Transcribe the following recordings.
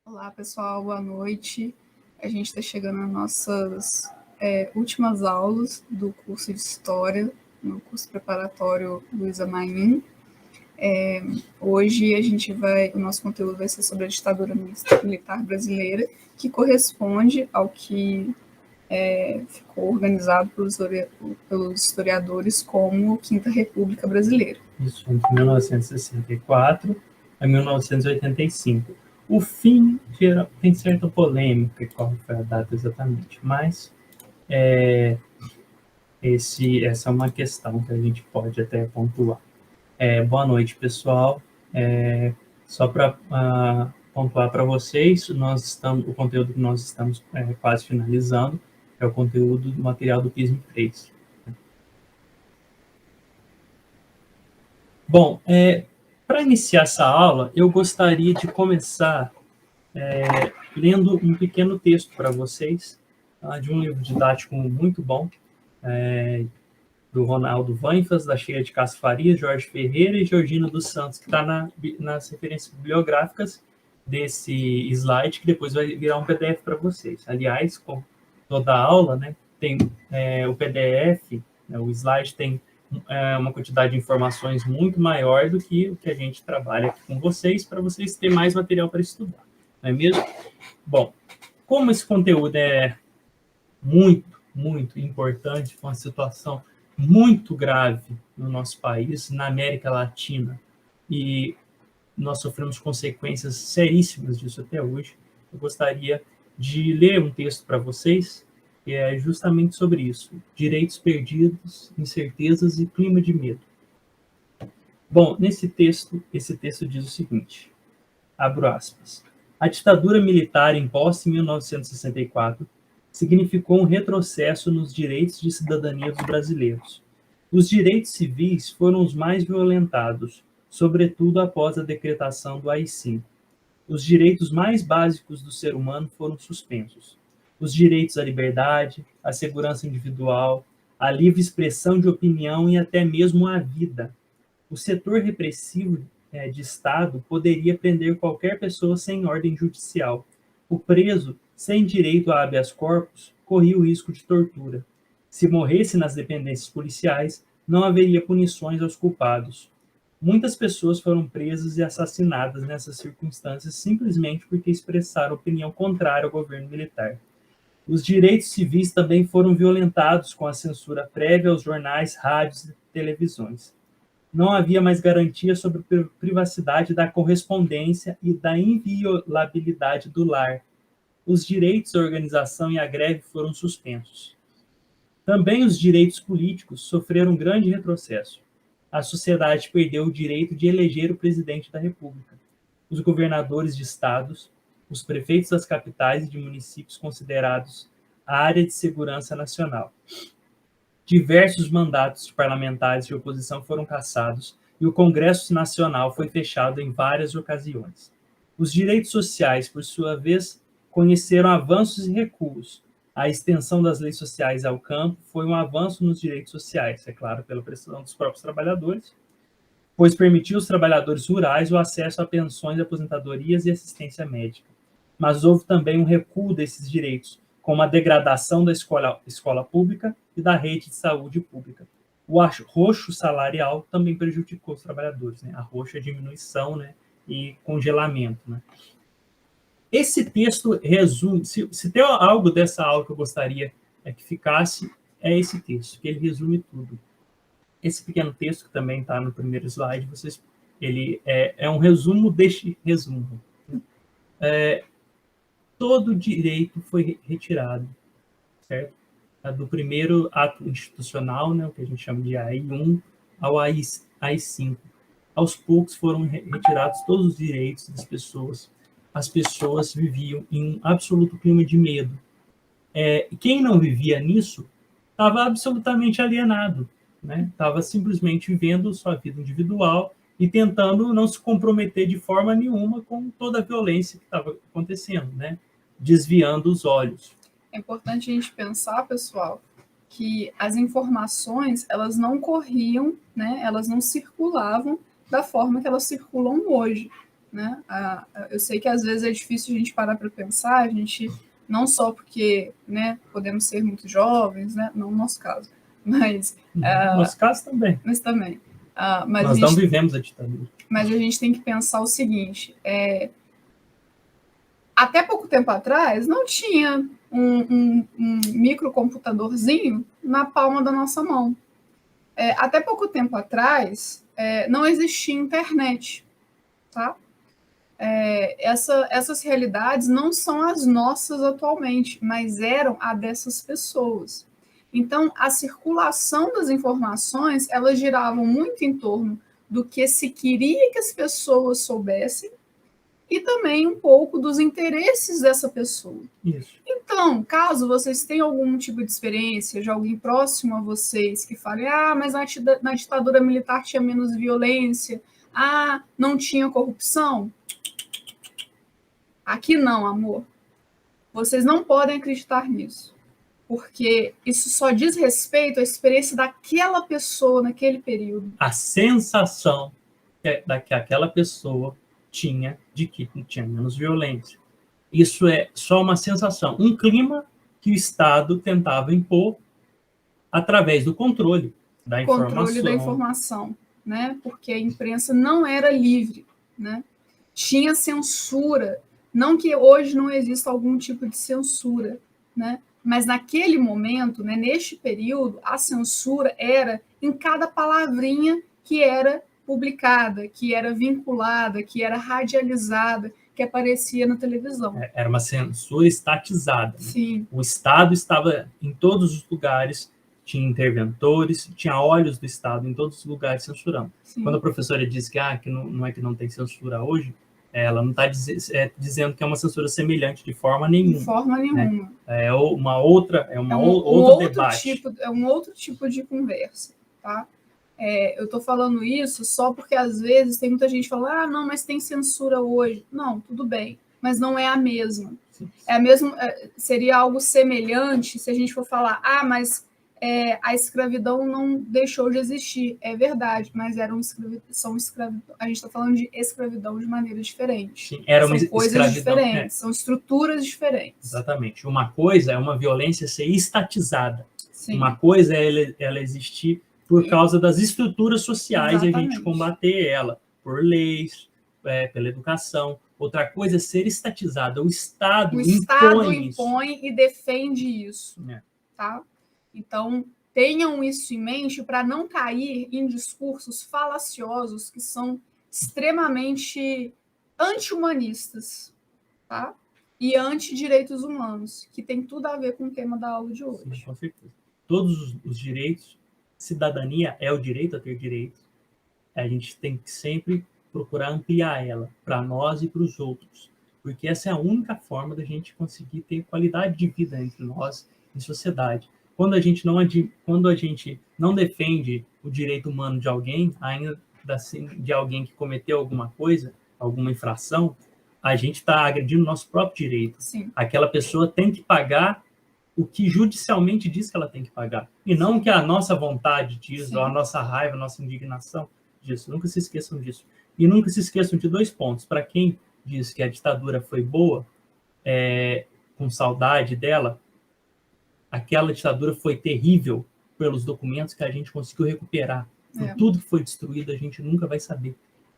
Olá, pessoal, boa noite. A gente está chegando às nossas últimas aulas do curso de História, no curso preparatório Luísa Maim. Hoje o nosso conteúdo vai ser sobre a ditadura militar brasileira, que corresponde ao que ficou organizado pelos historiadores como Quinta República Brasileira. Isso, entre 1964 a 1985. O fim tem certa polêmica, qual foi a data exatamente, mas essa é uma questão que a gente pode até pontuar. Boa noite, pessoal. Só para pontuar para vocês, o conteúdo que nós estamos quase finalizando é o conteúdo do material do PISM 3. Bom, para iniciar essa aula, eu gostaria de começar lendo um pequeno texto para vocês, de um livro didático muito bom, do Ronaldo Vanfas, da Sheila de Castro Farias, Jorge Ferreira e Georgina dos Santos, que está nas referências bibliográficas desse slide, que depois vai virar um PDF para vocês. Aliás, com toda a aula, né, tem o PDF, né, o slide tem uma quantidade de informações muito maior do que o que a gente trabalha aqui com vocês, para vocês terem mais material para estudar. Não é mesmo? Bom, como esse conteúdo é muito, muito importante, com uma situação muito grave no nosso país, na América Latina, e nós sofremos consequências seríssimas disso até hoje, eu gostaria de ler um texto para vocês, que é justamente sobre isso: direitos perdidos, incertezas e clima de medo. Bom, esse texto diz o seguinte, abro aspas: a ditadura militar imposta em 1964 significou um retrocesso nos direitos de cidadania dos brasileiros. Os direitos civis foram os mais violentados, sobretudo após a decretação do AI-5. Os direitos mais básicos do ser humano foram suspensos. Os direitos à liberdade, à segurança individual, à livre expressão de opinião e até mesmo à vida. O setor repressivo de Estado poderia prender qualquer pessoa sem ordem judicial. O preso, sem direito a habeas corpus, corria o risco de tortura. Se morresse nas dependências policiais, não haveria punições aos culpados. Muitas pessoas foram presas e assassinadas nessas circunstâncias simplesmente porque expressaram opinião contrária ao governo militar. Os direitos civis também foram violentados com a censura prévia aos jornais, rádios e televisões. Não havia mais garantia sobre a privacidade da correspondência e da inviolabilidade do lar. Os direitos à organização e à greve foram suspensos. Também os direitos políticos sofreram um grande retrocesso. A sociedade perdeu o direito de eleger o presidente da República. Os governadores de estados, os prefeitos das capitais e de municípios considerados a área de segurança nacional. Diversos mandatos de parlamentares de oposição foram cassados e o Congresso Nacional foi fechado em várias ocasiões. Os direitos sociais, por sua vez, conheceram avanços e recuos. A extensão das leis sociais ao campo foi um avanço nos direitos sociais, é claro, pela pressão dos próprios trabalhadores, pois permitiu aos trabalhadores rurais o acesso a pensões, aposentadorias e assistência médica. Mas houve também um recuo desses direitos, como a degradação da escola pública e da rede de saúde pública. O arroxo salarial também prejudicou os trabalhadores, né? Arroxo é diminuição, né? E congelamento, né? Esse texto resume, se tem algo dessa aula que eu gostaria que ficasse, é esse texto, que ele resume tudo. Esse pequeno texto, que também está no primeiro slide, ele é um resumo deste resumo. Todo direito foi retirado, certo? Do primeiro ato institucional, né, o que a gente chama de AI-1, ao AI-5. Aos poucos foram retirados todos os direitos das pessoas. As pessoas viviam em um absoluto clima de medo. Quem não vivia nisso estava absolutamente alienado, né? Estava simplesmente vivendo sua vida individual e tentando não se comprometer de forma nenhuma com toda a violência que estava acontecendo, né? Desviando os olhos. É importante a gente pensar, pessoal, que as informações, elas não corriam, né? Elas não circulavam da forma que elas circulam hoje. né? Eu sei que às vezes é difícil a gente parar para pensar, a gente, não só porque, né, podemos ser muito jovens, né, não no nosso caso, mas... No nosso caso também. Mas também. Nós não vivemos a ditadura. Mas a gente tem que pensar o seguinte, até pouco tempo atrás não tinha um microcomputadorzinho na palma da nossa mão. Até pouco tempo atrás não existia internet, tá? Essas realidades não são as nossas atualmente, mas eram a dessas pessoas. Então, a circulação das informações, elas giravam muito em torno do que se queria que as pessoas soubessem e também um pouco dos interesses dessa pessoa. Isso. Então, caso vocês tenham algum tipo de experiência de alguém próximo a vocês que fale, mas na ditadura militar tinha menos violência, não tinha corrupção, aqui não, amor. Vocês não podem acreditar nisso, porque isso só diz respeito à experiência daquela pessoa naquele período. A sensação que aquela pessoa tinha de que tinha menos violência. Isso é só uma sensação, um clima que o Estado tentava impor através do controle da informação, né? Porque a imprensa não era livre, né? Tinha censura, não que hoje não exista algum tipo de censura, né? Mas naquele momento, né, neste período, a censura era em cada palavrinha que era publicada, que era vinculada, que era radializada, que aparecia na televisão. Era uma censura estatizada. Né? Sim. O Estado estava em todos os lugares, tinha interventores, tinha olhos do Estado em todos os lugares censurando. Sim. Quando a professora diz que não é que não tem censura hoje, ela não está dizendo que é uma censura semelhante de forma nenhuma. De forma nenhuma. Né? É outro debate. É um outro tipo de conversa, tá? Eu estou falando isso só porque, às vezes, tem muita gente falando, não, mas tem censura hoje. Não, tudo bem, mas não é a mesma. Sim. Seria algo semelhante se a gente for falar, mas a escravidão não deixou de existir. É verdade, mas a gente está falando de escravidão de maneira diferente. Sim, era são coisas diferentes, são estruturas diferentes. Exatamente. Uma coisa é uma violência ser estatizada. Sim. Uma coisa é ela existir por causa das estruturas sociais. Exatamente. E a gente combater ela por leis, pela educação. Outra coisa é ser estatizada. O Estado impõe e defende isso. Tá? Então, tenham isso em mente para não cair em discursos falaciosos que são extremamente anti-humanistas, tá? E anti-direitos humanos, que tem tudo a ver com o tema da aula de hoje. Sim, com certeza. Todos os direitos, cidadania é o direito a ter direitos. A gente tem que sempre procurar ampliar ela para nós e para os outros, porque essa é a única forma da gente conseguir ter qualidade de vida entre nós em sociedade. Quando a gente não defende o direito humano de alguém, ainda assim, de alguém que cometeu alguma coisa, alguma infração, a gente está agredindo o nosso próprio direito. Sim. Aquela pessoa tem que pagar o que judicialmente diz que ela tem que pagar, e não o que a nossa vontade diz, ou a nossa raiva, a nossa indignação diz. Nunca se esqueçam disso. E nunca se esqueçam de 2 pontos. Para quem diz que a ditadura foi boa, com saudade dela, aquela ditadura foi terrível pelos documentos que a gente conseguiu recuperar. Por tudo que foi destruído, a gente nunca vai saber.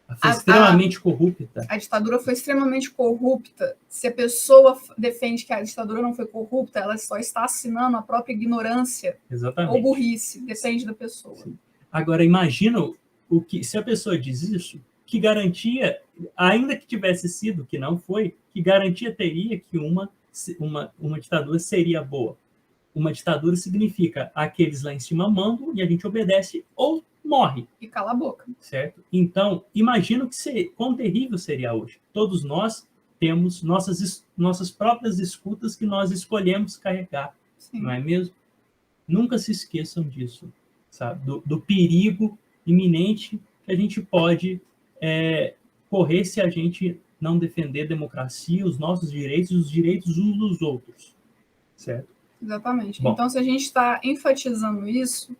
Ela foi extremamente corrupta. A ditadura foi extremamente corrupta. Se a pessoa defende que a ditadura não foi corrupta, ela só está assinando a própria ignorância. Exatamente. Ou burrice, depende da pessoa. Sim. Agora, imagina se a pessoa diz isso, que garantia, ainda que tivesse sido, que não foi, que garantia teria que uma ditadura seria boa? Uma ditadura significa aqueles lá em cima mandam e a gente obedece ou morre. E cala a boca. Certo? Então, imagino quão terrível seria hoje. Todos nós temos nossas próprias escutas que nós escolhemos carregar. Sim. Não é mesmo? Nunca se esqueçam disso, sabe? Do perigo iminente que a gente pode correr se a gente não defender a democracia, os nossos direitos e os direitos uns dos outros. Certo? Exatamente. Bom, então, se a gente está enfatizando isso,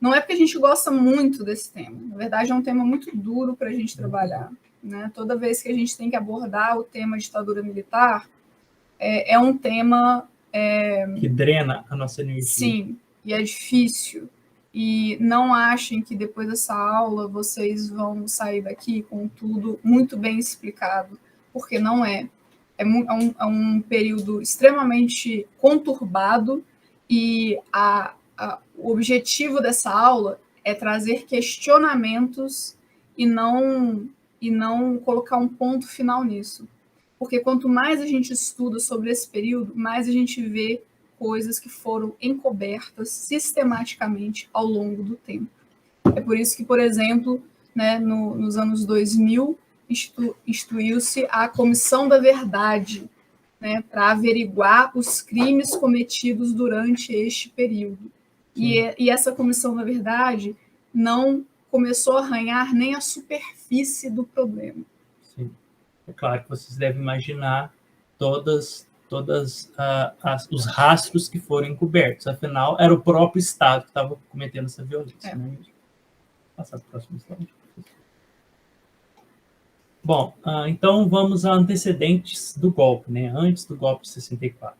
não é porque a gente gosta muito desse tema. Na verdade, é um tema muito duro para a gente trabalhar. né? Toda vez que a gente tem que abordar o tema ditadura militar, é um tema... que drena a nossa energia. Sim, e é difícil. E não achem que depois dessa aula vocês vão sair daqui com tudo muito bem explicado, porque não é. É um período extremamente conturbado e o objetivo dessa aula é trazer questionamentos e não colocar um ponto final nisso. Porque quanto mais a gente estuda sobre esse período, mais a gente vê coisas que foram encobertas sistematicamente ao longo do tempo. É por isso que, por exemplo, né, nos anos 2000, instituiu-se a Comissão da Verdade, né, para averiguar os crimes cometidos durante este período. E essa Comissão da Verdade não começou a arranhar nem a superfície do problema. Sim. É claro que vocês devem imaginar todos os rastros que foram encobertos. Afinal, era o próprio Estado que estava cometendo essa violência. Né? Passar para o próximo slide. Bom, então vamos a antecedentes do golpe, né? Antes do golpe de 64.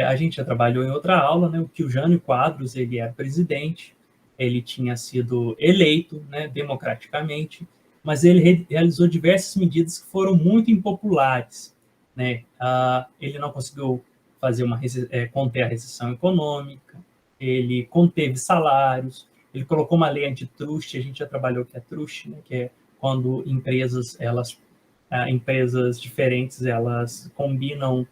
A gente já trabalhou em outra aula, né? O que o Jânio Quadros, ele era presidente, ele tinha sido eleito, né, democraticamente, mas ele realizou diversas medidas que foram muito impopulares, né? Ele não conseguiu fazer conter a recessão econômica, ele conteve salários, ele colocou uma lei antitruste, a gente já trabalhou que é truste, né, que é quando empresas diferentes, elas combinam,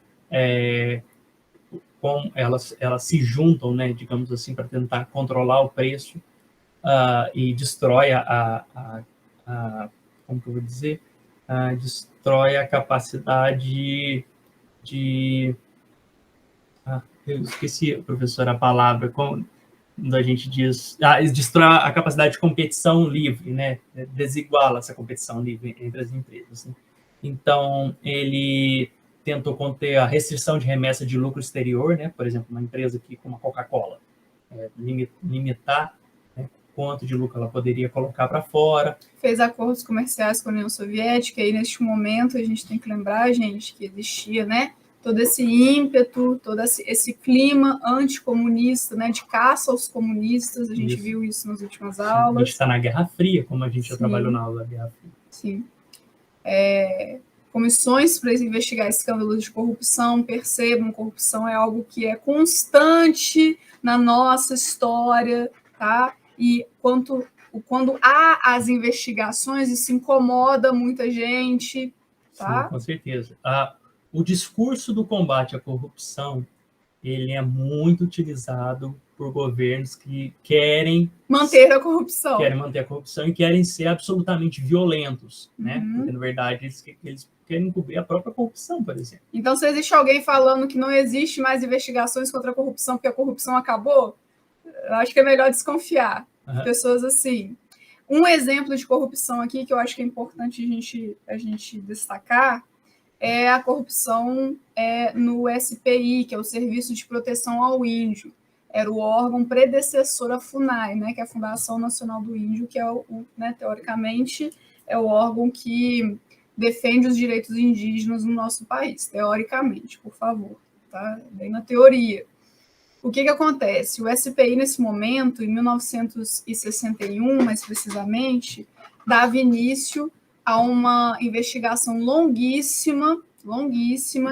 elas se juntam, né, digamos assim, para tentar controlar o preço e destrói como que eu vou dizer? Destrói a capacidade de... eu esqueci, professor, a palavra, quando a gente diz... destrói a capacidade de competição livre, né? Desiguala essa competição livre entre as empresas. Né? Então, ele tentou conter a restrição de remessa de lucro exterior, né? Por exemplo, uma empresa aqui como a Coca-Cola, limitar, né, quanto de lucro ela poderia colocar para fora. Fez acordos comerciais com a União Soviética, e neste momento a gente tem que lembrar, gente, que existia, né, todo esse ímpeto, todo esse clima anticomunista, né, de caça aos comunistas, a gente viu isso nas últimas aulas. A gente está na Guerra Fria, como a gente já trabalhou na aula da Guerra Fria. Sim. Comissões para investigar escândalos de corrupção, percebam, corrupção é algo que é constante na nossa história, tá? E quando há as investigações, isso incomoda muita gente, tá? Sim, com certeza. O discurso do combate à corrupção, ele é muito utilizado por governos que querem manter a corrupção. Querem manter a corrupção e querem ser absolutamente violentos, né? Porque, na verdade, eles querem cobrir a própria corrupção, por exemplo. Então, se existe alguém falando que não existe mais investigações contra a corrupção porque a corrupção acabou, eu acho que é melhor desconfiar. Pessoas assim. Um exemplo de corrupção aqui que eu acho que é importante a gente destacar é a corrupção no SPI, que é o Serviço de Proteção ao Índio. Era o órgão predecessor à FUNAI, né, que é a Fundação Nacional do Índio, que é né, teoricamente, é o órgão que defende os direitos indígenas no nosso país, teoricamente, por favor, tá? Bem na teoria. O que acontece? O SPI, nesse momento, em 1961, mais precisamente, dava início a uma investigação longuíssima,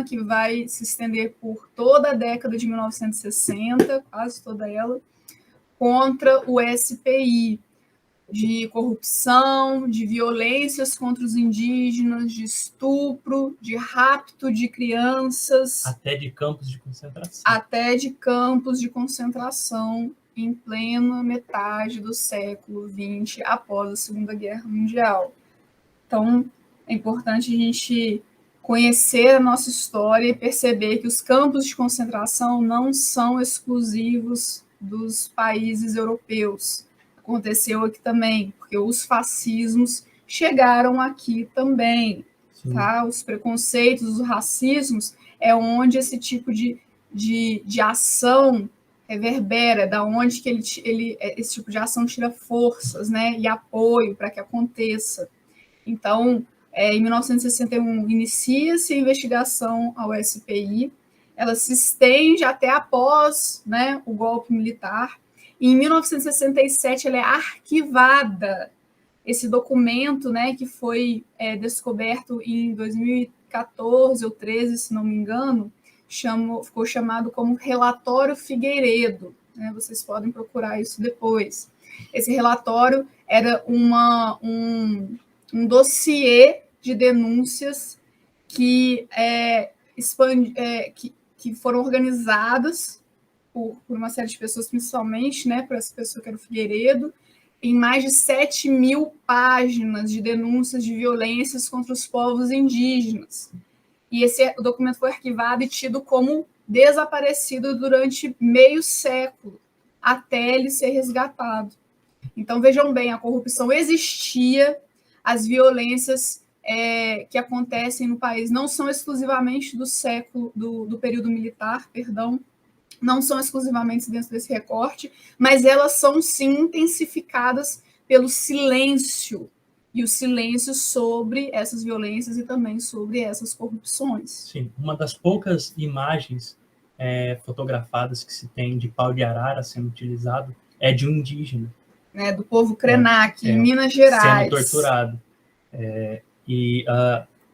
que vai se estender por toda a década de 1960, quase toda ela, contra o SPI, de corrupção, de violências contra os indígenas, de estupro, de rapto de crianças. Até de campos de concentração. Até de campos de concentração em plena metade do século XX, após a Segunda Guerra Mundial. Então, é importante a gente conhecer a nossa história e perceber que os campos de concentração não são exclusivos dos países europeus. Aconteceu aqui também, porque os fascismos chegaram aqui também. Tá? Os preconceitos, os racismos, é onde esse tipo de ação reverbera, da onde que esse tipo de ação tira forças, né, e apoio para que aconteça. Então, Em 1961, inicia-se a investigação ao SPI, ela se estende até após, né, o golpe militar, e em 1967 ela é arquivada. Esse documento, né, que foi descoberto em 2014 ou 13, se não me engano, ficou chamado como Relatório Figueiredo, né, vocês podem procurar isso depois. Esse relatório era um dossiê de denúncias que foram organizadas por uma série de pessoas, principalmente, né, por essa pessoa que era o Figueiredo, em mais de 7.000 páginas de denúncias de violências contra os povos indígenas. E o documento foi arquivado e tido como desaparecido durante meio século, até ele ser resgatado. Então, vejam bem, a corrupção existia, as violências que acontecem no país não são exclusivamente do período militar, perdão, não são exclusivamente dentro desse recorte, mas elas são, sim, intensificadas pelo silêncio, e o silêncio sobre essas violências e também sobre essas corrupções. Sim, uma das poucas imagens fotografadas que se tem de pau de arara sendo utilizado é de um indígena. Do povo Krenak, em Minas Gerais. Sendo torturado.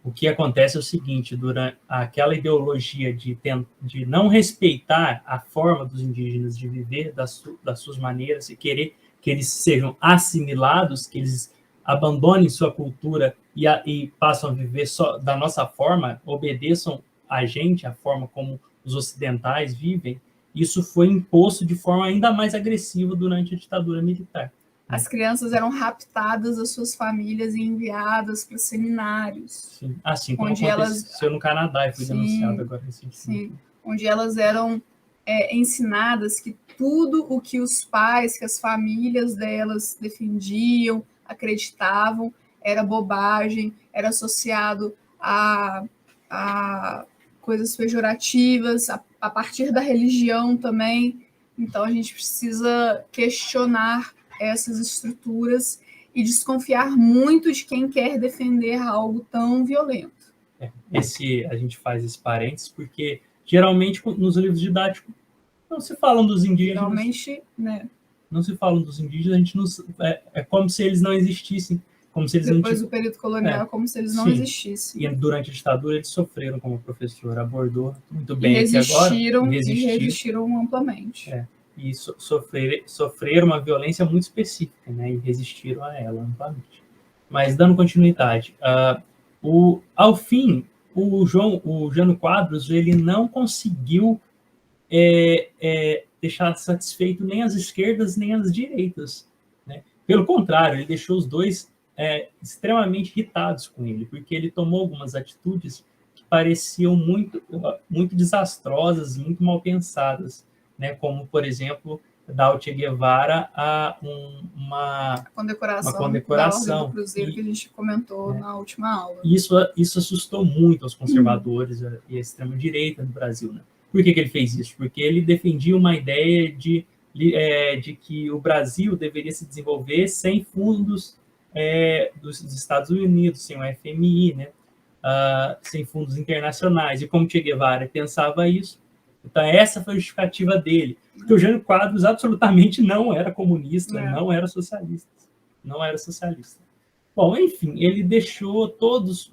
O que acontece é o seguinte, durante aquela ideologia de não respeitar a forma dos indígenas de viver, das suas maneiras, e querer que eles sejam assimilados, que eles abandonem sua cultura e passam a viver só da nossa forma, obedeçam a gente, a forma como os ocidentais vivem, isso foi imposto de forma ainda mais agressiva durante a ditadura militar. As crianças eram raptadas das suas famílias e enviadas para seminários. Sim. Assim como aconteceu no Canadá e foi denunciado agora recentemente. Sim, onde elas eram ensinadas que tudo o que os pais, que as famílias delas defendiam, acreditavam, era bobagem, era associado a coisas pejorativas, a partir da religião também. Então, a gente precisa questionar essas estruturas e desconfiar muito de quem quer defender algo tão violento. A gente faz esse parênteses porque, geralmente, nos livros didáticos, não se falam dos indígenas. Geralmente, né? Não se falam dos indígenas, a gente não, é como se eles não existissem. Como se eles Depois do período colonial, como se eles não existissem. E durante a ditadura eles sofreram, como a professora abordou muito bem aqui agora. E resistiram amplamente. E sofreram uma violência muito específica, né? E resistiram a ela amplamente. Mas, dando continuidade, ao fim, o Jânio Quadros ele não conseguiu deixar satisfeito nem as esquerdas nem as direitas, né? Pelo contrário, ele deixou os dois extremamente irritados com ele, porque ele tomou algumas atitudes que pareciam muito, muito desastrosas, muito mal pensadas, né? Como, por exemplo, dar ao Che Guevara uma condecoração da Ordem do Cruzeiro que a gente comentou na última aula. Isso assustou muito os conservadores e a extrema-direita no Brasil, né? Por que ele fez isso? Porque ele defendia uma ideia de que o Brasil deveria se desenvolver sem fundos dos Estados Unidos, sem o FMI, né? Sem fundos internacionais. E como Che Guevara pensava isso, então essa foi a justificativa dele. Porque o Jânio Quadros absolutamente não era comunista, não era socialista. Não era socialista. Bom, enfim, ele deixou todos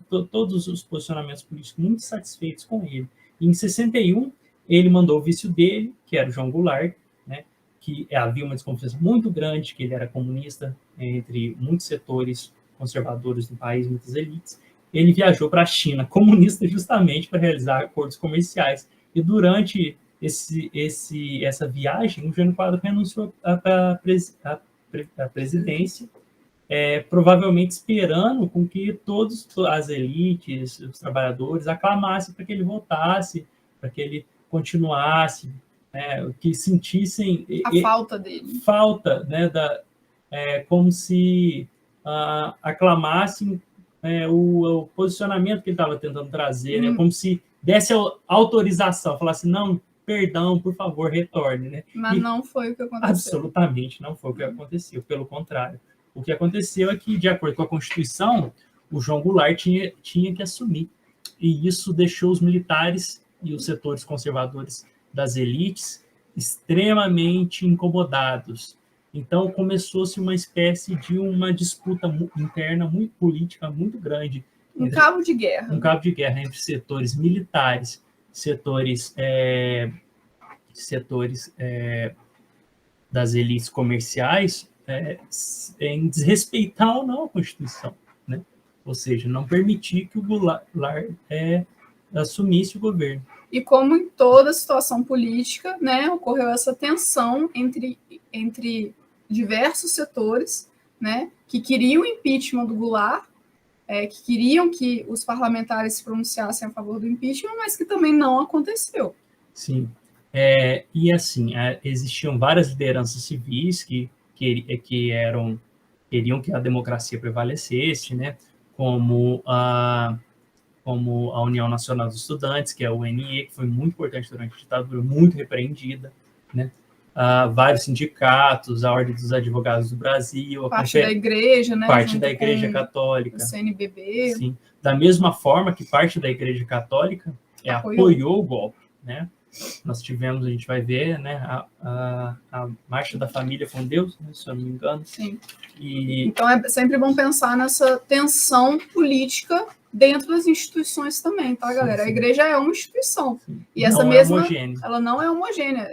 os posicionamentos políticos muito satisfeitos com ele. E em 61, ele mandou o vice dele, que era o João Goulart, né, que havia uma desconfiança muito grande que ele era comunista entre muitos setores conservadores do país, muitas elites. Ele viajou para a China comunista justamente para realizar acordos comerciais. E durante essa viagem, o Jânio Quadros renunciou à presidência, provavelmente esperando com que todas as elites, os trabalhadores, aclamassem para que ele voltasse, para que ele continuasse, né, que sentissem a falta dele. Né, como se aclamassem o posicionamento que ele estava tentando trazer, né, como se desse autorização, falasse, não, perdão, por favor, retorne. Né? Mas não foi o que aconteceu. Absolutamente não foi o que aconteceu, pelo contrário. O que aconteceu é que, de acordo com a Constituição, o João Goulart tinha que assumir. E isso deixou os militares e os setores conservadores das elites extremamente incomodados. Então, começou-se uma espécie de uma disputa interna, muito política, muito grande. Um cabo de guerra. Um cabo de guerra entre setores militares, setores das elites comerciais, em desrespeitar ou não a Constituição, né? Ou seja, não permitir que o Goulart assumisse o governo. E como em toda situação política, né, ocorreu essa tensão entre diversos setores, né, que queriam o impeachment do Goulart, que queriam que os parlamentares se pronunciassem a favor do impeachment, mas que também não aconteceu. Sim. E assim, existiam várias lideranças civis que queriam que a democracia prevalecesse, né, como a União Nacional dos Estudantes, que é a UNE, que foi muito importante durante a ditadura, muito repreendida, né? Vários sindicatos, a Ordem dos Advogados do Brasil, parte da igreja, né? Parte da Igreja Católica. O CNBB. Sim. Da mesma forma que parte da Igreja Católica apoiou o golpe, né? Nós tivemos, a gente vai ver, né, a Marcha da Família com Deus, né, se eu não me engano. Sim. Então é sempre bom pensar nessa tensão política dentro das instituições também, tá, galera? Sim. A igreja é uma instituição. Sim. E essa mesma, ela não é homogênea.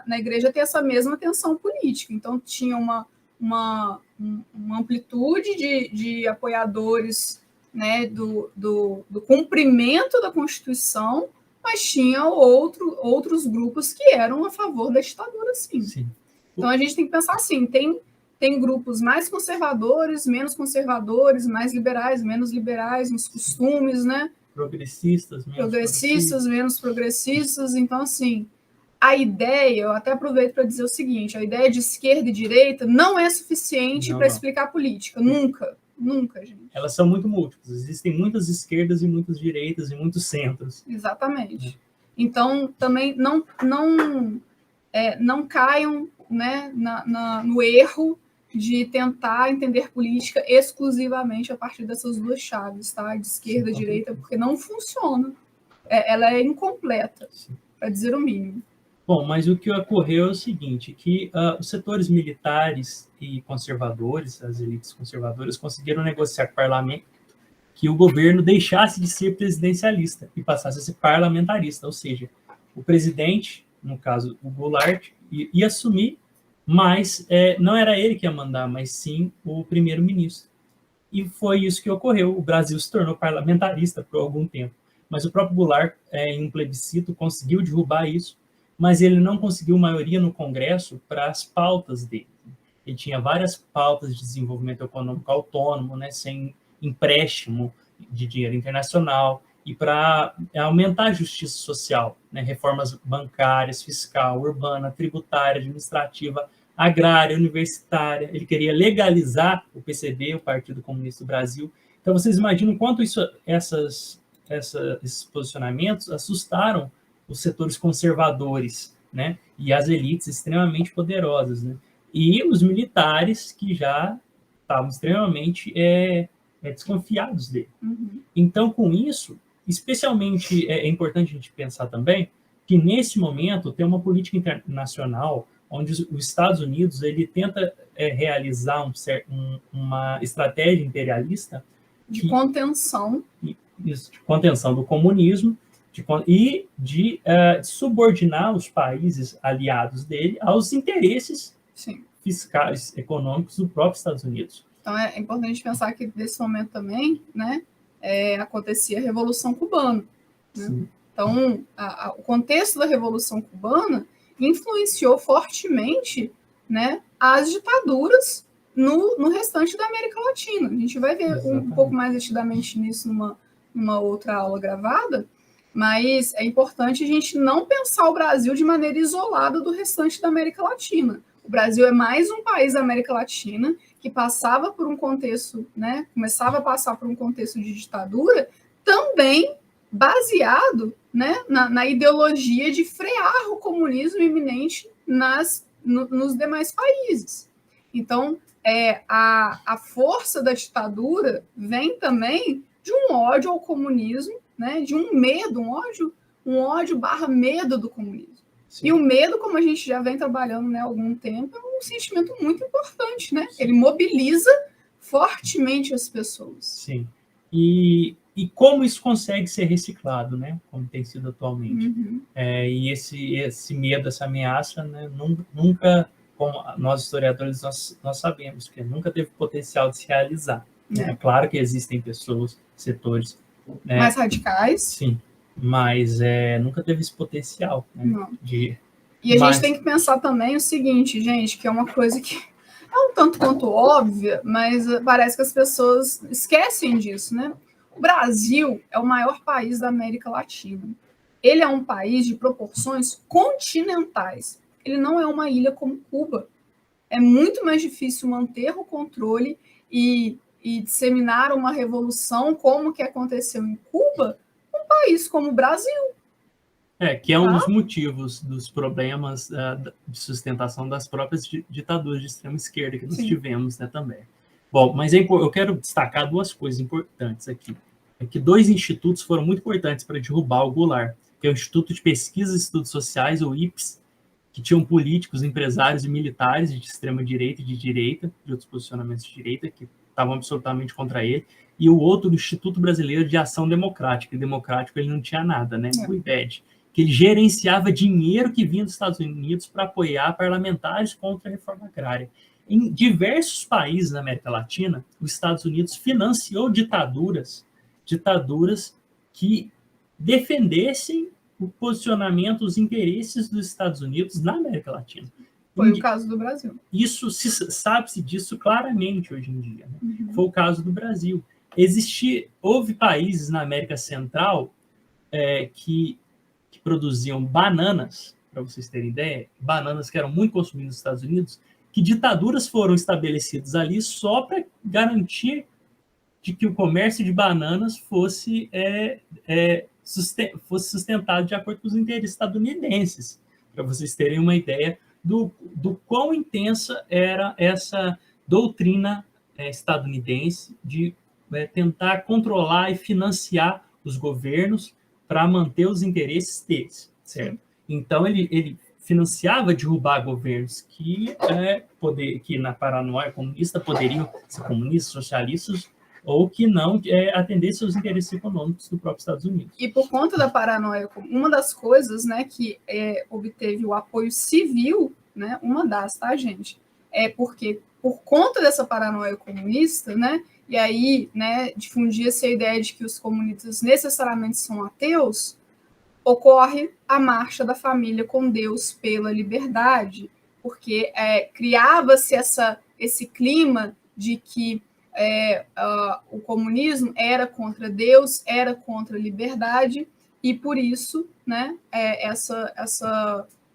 Na igreja tem essa mesma tensão política. Então tinha uma amplitude de apoiadores, né, do cumprimento da Constituição, mas tinha outros grupos que eram a favor da ditadura, sim. Sim. Então a gente tem que pensar assim, tem grupos mais conservadores, menos conservadores, mais liberais, menos liberais, nos costumes, né? Progressistas, menos progressistas. Então, assim, a ideia, eu até aproveito para dizer o seguinte, a ideia de esquerda e direita não é suficiente para explicar a política, nunca, gente. Elas são muito múltiplas, existem muitas esquerdas e muitas direitas e muitos centros. Exatamente. Então, também não caiam, né, no erro de tentar entender política exclusivamente a partir dessas duas chaves, tá? De esquerda e direita, porque não funciona. Ela é incompleta, para dizer o mínimo. Bom, mas o que ocorreu é o seguinte, que os setores militares e conservadores, as elites conservadoras, conseguiram negociar com o parlamento que o governo deixasse de ser presidencialista e passasse a ser parlamentarista, ou seja, o presidente, no caso o Goulart, ia assumir, mas não era ele que ia mandar, mas sim o primeiro-ministro. E foi isso que ocorreu. O Brasil se tornou parlamentarista por algum tempo, mas o próprio Goulart, em um plebiscito, conseguiu derrubar isso, mas ele não conseguiu maioria no Congresso para as pautas dele. Ele tinha várias pautas de desenvolvimento econômico autônomo, né, sem empréstimo de dinheiro internacional, e para aumentar a justiça social, né, reformas bancárias, fiscal, urbana, tributária, administrativa, agrária, universitária. Ele queria legalizar o PCB, o Partido Comunista do Brasil. Então, vocês imaginam quanto esses posicionamentos assustaram os setores conservadores, né, e as elites extremamente poderosas, né, e os militares que já estavam extremamente desconfiados dele. Uhum. Então, com isso, especialmente é importante a gente pensar também que nesse momento tem uma política internacional onde os Estados Unidos ele tenta realizar uma estratégia imperialista de contenção, de contenção do comunismo e de subordinar os países aliados dele aos interesses Sim. fiscais, econômicos do próprio Estados Unidos. Então é importante pensar que nesse momento também, né, acontecia a Revolução Cubana. Né? Então, o contexto da Revolução Cubana influenciou fortemente, né, as ditaduras no restante da América Latina. A gente vai ver um pouco mais detidamente nisso numa outra aula gravada, mas é importante a gente não pensar o Brasil de maneira isolada do restante da América Latina. O Brasil é mais um país da América Latina que passava por um contexto, né, começava a passar por um contexto de ditadura, também baseado, né, na ideologia de frear o comunismo iminente nos demais países. Então, a força da ditadura vem também de um ódio ao comunismo, né? De um medo, um ódio barra medo do comunismo. Sim. E o medo, como a gente já vem trabalhando, né, há algum tempo, é um sentimento muito importante, né? Ele mobiliza fortemente as pessoas. Sim. E como isso consegue ser reciclado, né? Como tem sido atualmente. Uhum. E esse medo, essa ameaça, né, nunca, como nós historiadores, nós sabemos que nunca teve potencial de se realizar. Né? É claro que existem pessoas, setores... né, mais radicais. Sim, mas nunca teve esse potencial. Né, não. E a gente tem que pensar também o seguinte, gente, que é uma coisa que é um tanto quanto óbvia, mas parece que as pessoas esquecem disso, né? O Brasil é o maior país da América Latina. Ele é um país de proporções continentais. Ele não é uma ilha como Cuba. É muito mais difícil manter o controle e disseminar uma revolução como que aconteceu em Cuba, um país como o Brasil. Que é um dos motivos dos problemas de sustentação das próprias ditaduras de extrema esquerda que nós tivemos, né, também. Bom, mas eu quero destacar duas coisas importantes aqui. É que 2 institutos foram muito importantes para derrubar o Goulart, que é o Instituto de Pesquisas e Estudos Sociais, o IPES, que tinham políticos, empresários e militares de extrema-direita e de direita, de outros posicionamentos de direita, que estavam absolutamente contra ele, e o outro, o Instituto Brasileiro de Ação Democrática, e democrático ele não tinha nada, né, o IBED, que ele gerenciava dinheiro que vinha dos Estados Unidos para apoiar parlamentares contra a reforma agrária. Em diversos países da América Latina, os Estados Unidos financiou ditaduras que defendessem o posicionamento, os interesses dos Estados Unidos na América Latina. Foi o caso do Brasil. Isso sabe-se disso claramente hoje em dia. Né? Uhum. Foi o caso do Brasil. Houve países na América Central que produziam bananas, para vocês terem ideia, bananas que eram muito consumidas nos Estados Unidos, que ditaduras foram estabelecidas ali só para garantir de que o comércio de bananas fosse sustentado de acordo com os interesses estadunidenses, para vocês terem uma ideia do quão intensa era essa doutrina estadunidense de tentar controlar e financiar os governos para manter os interesses deles, certo? Então, ele financiava derrubar governos que na paranoia comunista poderiam ser comunistas, socialistas, ou que não atendessem aos interesses econômicos do próprio Estados Unidos. E por conta da paranoia, uma das coisas, né, que obteve o apoio civil, né, uma das, tá, gente? É porque, por conta dessa paranoia comunista, né, e aí, né, difundia-se a ideia de que os comunistas necessariamente são ateus, ocorre a Marcha da Família com Deus pela Liberdade, porque criava-se esse clima de que o comunismo era contra Deus, era contra a liberdade, e por isso, né,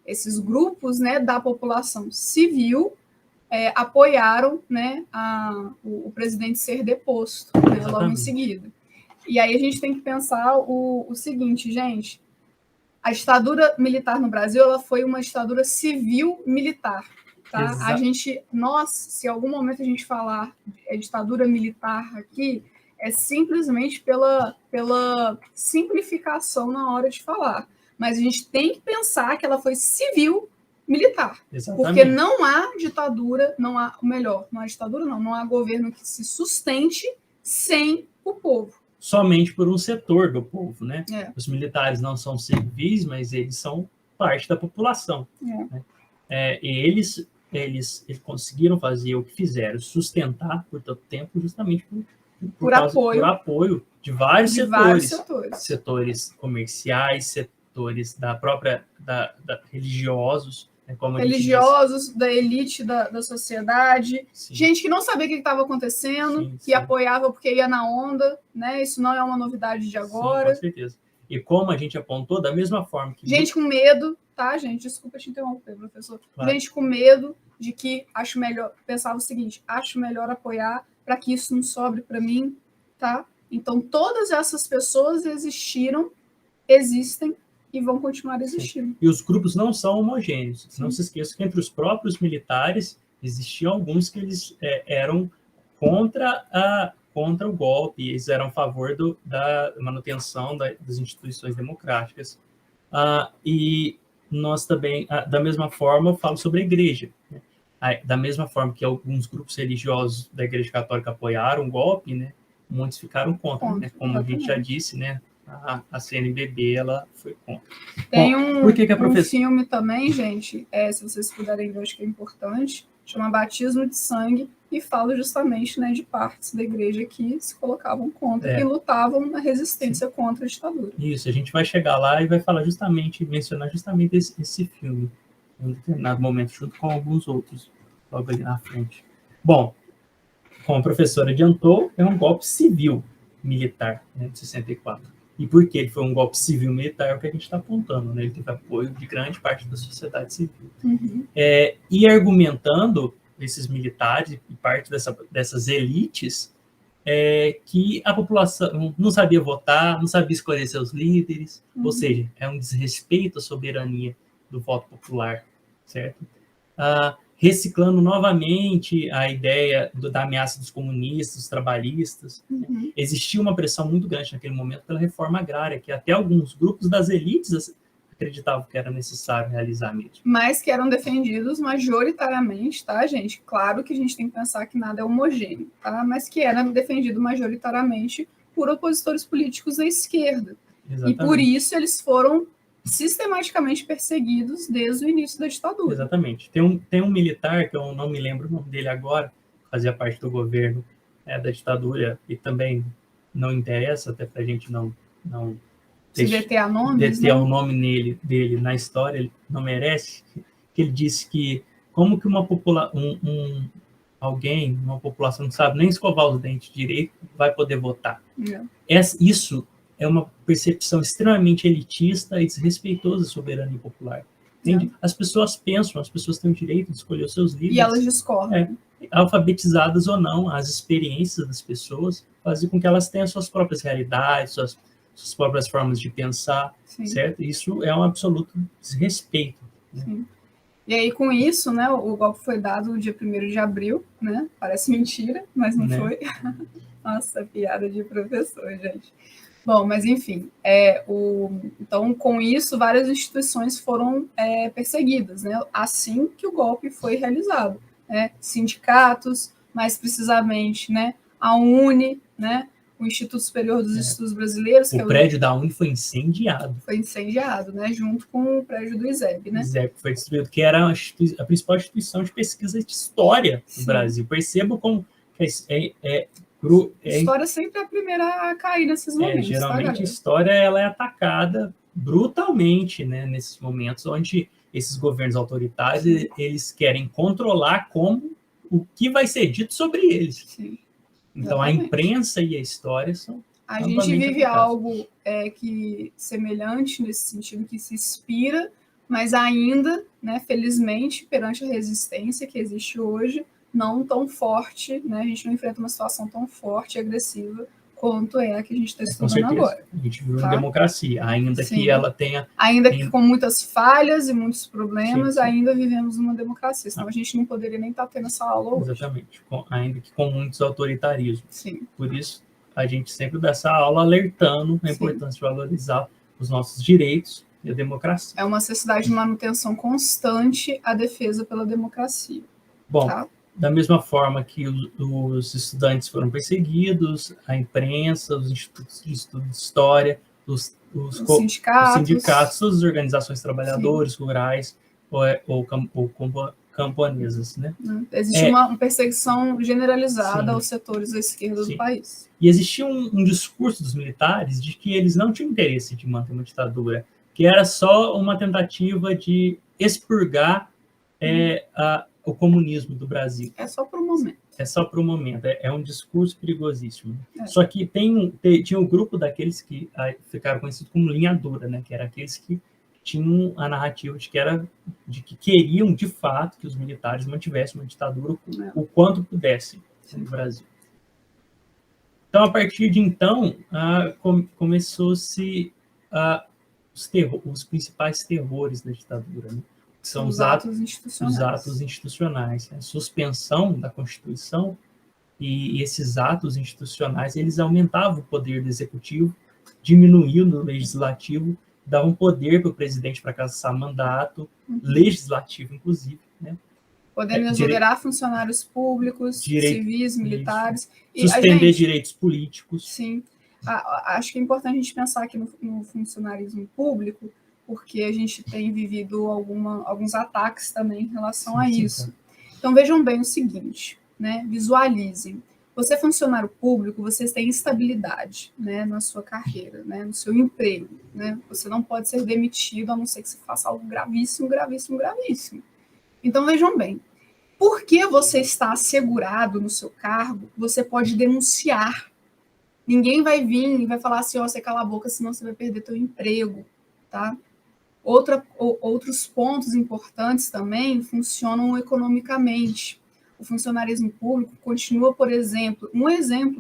esses grupos, né, da população civil apoiaram, né, o presidente ser deposto, né, logo em seguida. E aí a gente tem que pensar o seguinte, gente, a ditadura militar no Brasil ela foi uma ditadura civil-militar. Tá? Se em algum momento a gente falar ditadura militar aqui, é simplesmente pela simplificação na hora de falar. Mas a gente tem que pensar que ela foi civil-militar. Exatamente. Porque não há ditadura, não há ditadura, não há governo que se sustente sem o povo. Somente por um setor do povo, né? Os militares não são civis, mas eles são parte da população. Né? Eles conseguiram fazer o que fizeram, sustentar por tanto tempo, justamente por apoio de vários setores comerciais, setores da própria religiosos, né, como religiosos, da elite da sociedade, gente que não sabia o que estava acontecendo, que apoiava porque ia na onda, né? Isso não é uma novidade de agora. Sim, com certeza. E como a gente apontou, da mesma forma que... Gente com medo, tá, gente? Desculpa te interromper, professor. Claro. Gente com medo de que pensava o seguinte, acho melhor apoiar para que isso não sobre para mim, tá? Então, todas essas pessoas existem e vão continuar existindo. E os grupos não são homogêneos. Não se esqueça que entre os próprios militares existiam alguns que eles eram contra o golpe, eles eram a favor da manutenção das instituições democráticas. E nós também, da mesma forma, eu falo sobre a igreja. Né? Da mesma forma que alguns grupos religiosos da Igreja Católica apoiaram o golpe, né? Muitos ficaram contra, né? Como a gente já disse, né? A CNBB, ela foi contra. Tem um filme também, gente, se vocês puderem ver, acho que é importante, chama Batismo de Sangue, e fala justamente, né, de partes da igreja que se colocavam contra e lutavam na resistência contra a ditadura. Isso, a gente vai chegar lá e vai falar mencionar justamente esse filme, em um determinado momento, junto com alguns outros, logo ali na frente. Bom, como a professora adiantou, é um golpe civil-militar, né, de 64. E por que ele foi um golpe civil-militar é o que a gente está apontando, né? Ele teve apoio de grande parte da sociedade civil. E argumentando esses militares e parte dessas elites que a população não sabia votar, não sabia escolher seus líderes, ou seja, é um desrespeito à soberania do voto popular, certo? Reciclando novamente a ideia da ameaça dos comunistas, dos trabalhistas. Existia uma pressão muito grande naquele momento pela reforma agrária, que até alguns grupos das elites acreditavam que era necessário realizar mesmo. Mas que eram defendidos majoritariamente, tá, gente? Claro que a gente tem que pensar que nada é homogêneo, tá? Mas que era defendido majoritariamente por opositores políticos à esquerda. Exatamente. E por isso eles foram sistematicamente perseguidos desde o início da ditadura. Exatamente. Tem um militar, que eu não me lembro o nome dele agora, fazia parte do governo da ditadura, e também não interessa, até para a gente não se deter nomes, né? O nome dele na história, ele não merece, que ele disse que como que uma população não sabe nem escovar os dentes direito, vai poder votar. Isso é uma percepção extremamente elitista e desrespeitosa da soberania popular. Entende? As pessoas pensam, as pessoas têm o direito de escolher os seus líderes. E elas discordam. Alfabetizadas ou não, as experiências das pessoas fazem com que elas tenham suas próprias realidades, suas próprias formas de pensar, certo? Isso é um absoluto desrespeito. Né? Sim. E aí, com isso, né, o golpe foi dado no dia 1º de abril, né? Parece mentira, mas não foi. Nossa, piada de professor, gente. Bom, mas enfim, então com isso várias instituições foram perseguidas, né? Assim que o golpe foi realizado, né? Sindicatos, mais precisamente, né? A UNE, né? O Instituto Superior dos Estudos Brasileiros. O prédio da UNE foi incendiado. Foi incendiado, né? Junto com o prédio do ISEB, né? O ISEB foi destruído, que era a principal instituição de pesquisa de história do Brasil. Percebo como história sempre é a primeira a cair nesses momentos. Geralmente a história ela é atacada brutalmente, né, nesses momentos onde esses governos autoritários eles querem controlar o que vai ser dito sobre eles. Sim, então a imprensa e a história são a gente vive algo semelhante nesse sentido, que se inspira, mas ainda, né, felizmente, perante a resistência que existe hoje, não tão forte, né? A gente não enfrenta uma situação tão forte e agressiva quanto a que a gente está estudando agora. A gente vive uma democracia, ainda que ela tenha... Ainda que com muitas falhas e muitos problemas, ainda vivemos uma democracia, senão a gente não poderia nem estar tendo essa aula hoje. Exatamente, ainda que com muitos autoritarismos. Sim. Por isso, a gente sempre dá essa aula alertando a importância de valorizar os nossos direitos e a democracia. É uma necessidade de manutenção constante à defesa pela democracia. Bom, da mesma forma que os estudantes foram perseguidos, a imprensa, os institutos de estudo de história, os sindicatos, todas as organizações de trabalhadores rurais ou camponesas. Né? Existe uma perseguição generalizada aos setores da esquerda do país. E existia um discurso dos militares de que eles não tinham interesse de manter uma ditadura, que era só uma tentativa de expurgar o comunismo do Brasil. É só para o momento. É só para o momento. É um discurso perigosíssimo. Só que tinha um grupo daqueles que ficaram conhecidos como linha dura, né? Que eram aqueles que tinham a narrativa de que queriam, de fato, que os militares mantivessem uma ditadura o quanto pudessem no Brasil. Então, a partir de então, começou-se os principais terrores da ditadura, né? que são os atos institucionais. Né? Suspensão da Constituição e esses atos institucionais, eles aumentavam o poder do Executivo, diminuindo o Legislativo, davam poder para o presidente para cassar mandato, legislativo, inclusive, né? Podendo exonerar funcionários públicos, civis, militares. Suspender direitos políticos. Sim. Acho que é importante a gente pensar aqui no funcionarismo público, porque a gente tem vivido alguns ataques também em relação a isso. Sim. Então, vejam bem o seguinte, né? Visualizem. Você é funcionário público, você tem estabilidade, né, na sua carreira, né, no seu emprego. Né? Você não pode ser demitido, a não ser que você faça algo gravíssimo, gravíssimo, gravíssimo. Então, vejam bem, porque você está assegurado no seu cargo, você pode denunciar. Ninguém vai vir e vai falar assim, ó, você cala a boca, senão você vai perder seu emprego, tá? Outros pontos importantes também funcionam economicamente. O funcionarismo público continua, por exemplo,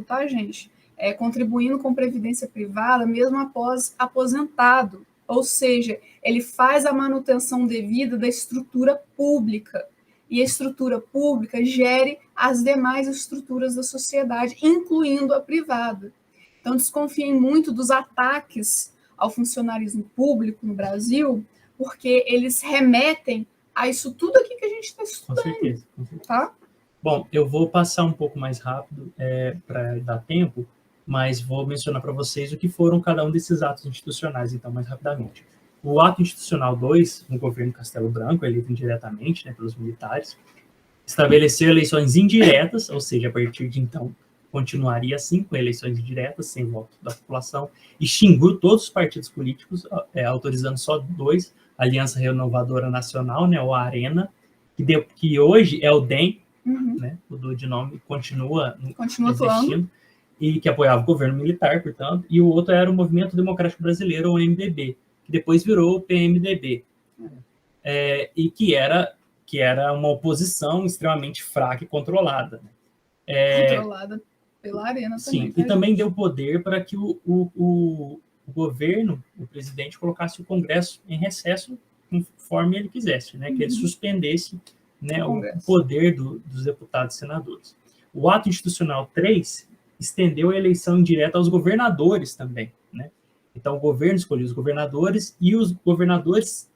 tá, gente? Contribuindo com previdência privada mesmo após aposentado. Ou seja, ele faz a manutenção devida da estrutura pública. E a estrutura pública gere as demais estruturas da sociedade, incluindo a privada. Então, desconfiem muito dos ataques ao funcionarismo público no Brasil, porque eles remetem a isso tudo aqui que a gente está estudando. Com certeza. Tá? Bom, eu vou passar um pouco mais rápido para dar tempo, mas vou mencionar para vocês o que foram cada um desses atos institucionais, então, mais rapidamente. O ato institucional 2, no governo Castelo Branco, eleito indiretamente, né, pelos militares, estabeleceu eleições indiretas, ou seja, a partir de então, continuaria assim, com eleições indiretas, sem voto da população, extinguiu todos os partidos políticos, autorizando só 2, Aliança Renovadora Nacional, né, ou ARENA, que hoje é o DEM, né, mudou de nome, continua existindo, e que apoiava o governo militar, portanto, e o outro era o Movimento Democrático Brasileiro, ou MDB, que depois virou o PMDB, e que era uma oposição extremamente fraca e controlada. Controlada pela Arena também. Sim, e também deu poder para que o governo, o presidente, colocasse o Congresso em recesso conforme ele quisesse, né, que ele suspendesse, né, o poder dos deputados e senadores. O ato institucional 3 estendeu a eleição indireta aos governadores também, né? Então, o governo escolhia os governadores e os governadores